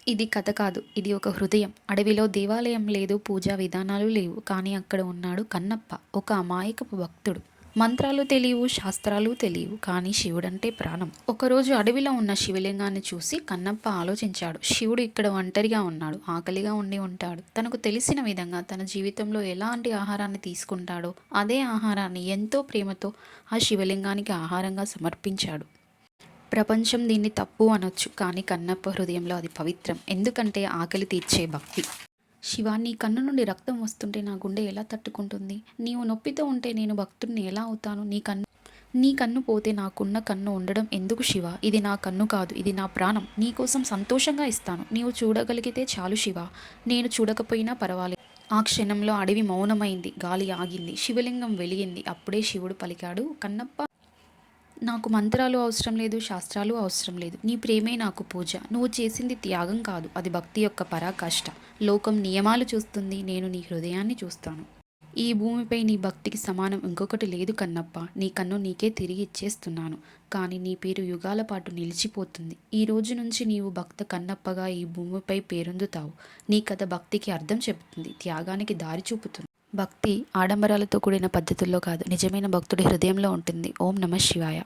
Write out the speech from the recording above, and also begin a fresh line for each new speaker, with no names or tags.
ఇది కథ కాదు. ఇది ఒక హృదయం. అడవిలో దేవాలయం లేదు, పూజా విధానాలు లేవు. కానీ అక్కడ ఉన్నాడు కన్నప్ప. ఒక అమాయకపు భక్తుడు. మంత్రాలు తెలియవు, శాస్త్రాలు తెలియవు. కానీ శివుడంటే ప్రాణం. ఒకరోజు అడవిలో ఉన్న శివలింగాన్ని చూసి కన్నప్ప ఆలోచించాడు. శివుడు ఇక్కడ ఒంటరిగా ఉన్నాడు. ఆకలిగా ఉండి ఉంటాడు. తనకు తెలిసిన విధంగా తన జీవితంలో ఎలాంటి ఆహారాన్ని తీసుకుంటాడో అదే ఆహారాన్ని ఎంతో ప్రేమతో ఆ శివలింగానికి ఆహారంగా సమర్పించాడు. ప్రపంచం దీన్ని తప్పు అనొచ్చు. కానీ కన్నప్ప హృదయంలో అది పవిత్రం. ఎందుకంటే ఆకలి తీర్చే భక్తి. శివ, నీ కన్ను నుండి రక్తం వస్తుంటే నా గుండె ఎలా తట్టుకుంటుంది? నీవు నొప్పితో ఉంటే నేను భక్తుడిని ఎలా అవుతాను? నీ కన్ను పోతే నాకున్న కన్ను ఉండడం ఎందుకు శివ? ఇది నా కన్ను కాదు, ఇది నా ప్రాణం. నీకోసం సంతోషంగా ఇస్తాను. నీవు చూడగలిగితే చాలు శివ. నేను చూడకపోయినా పర్వాలేదు. ఆ క్షణంలో అడవి మౌనమైంది. గాలి ఆగింది. శివలింగం వెలిగింది. అప్పుడే శివుడు పలికాడు, కన్నప్ప, నాకు మంత్రాలు అవసరం లేదు, శాస్త్రాలు అవసరం లేదు. నీ ప్రేమే నాకు పూజ. నువ్వు చేసింది త్యాగం కాదు, అది భక్తి యొక్క పరాకాష్ట. లోకం నియమాలు చూస్తుంది, నేను నీ హృదయాన్ని చూస్తాను. ఈ భూమిపై నీ భక్తికి సమానం ఇంకొకటి లేదు కన్నప్ప. నీ కన్ను నీకే తిరిగి ఇచ్చేస్తున్నాను. కానీ నీ పేరు యుగాల పాటు నిలిచిపోతుంది. ఈ రోజు నుంచి నీవు భక్త కన్నప్పగా ఈ భూమిపై పేరొందుతావు. నీ కథ భక్తికి అర్థం చెబుతుంది, త్యాగానికి దారి చూపుతుంది. భక్తి ఆడంబరాలతో కూడిన పద్ధతుల్లో కాదు, నిజమైన భక్తుడి హృదయంలో ఉంటుంది. ఓం నమః శివాయ.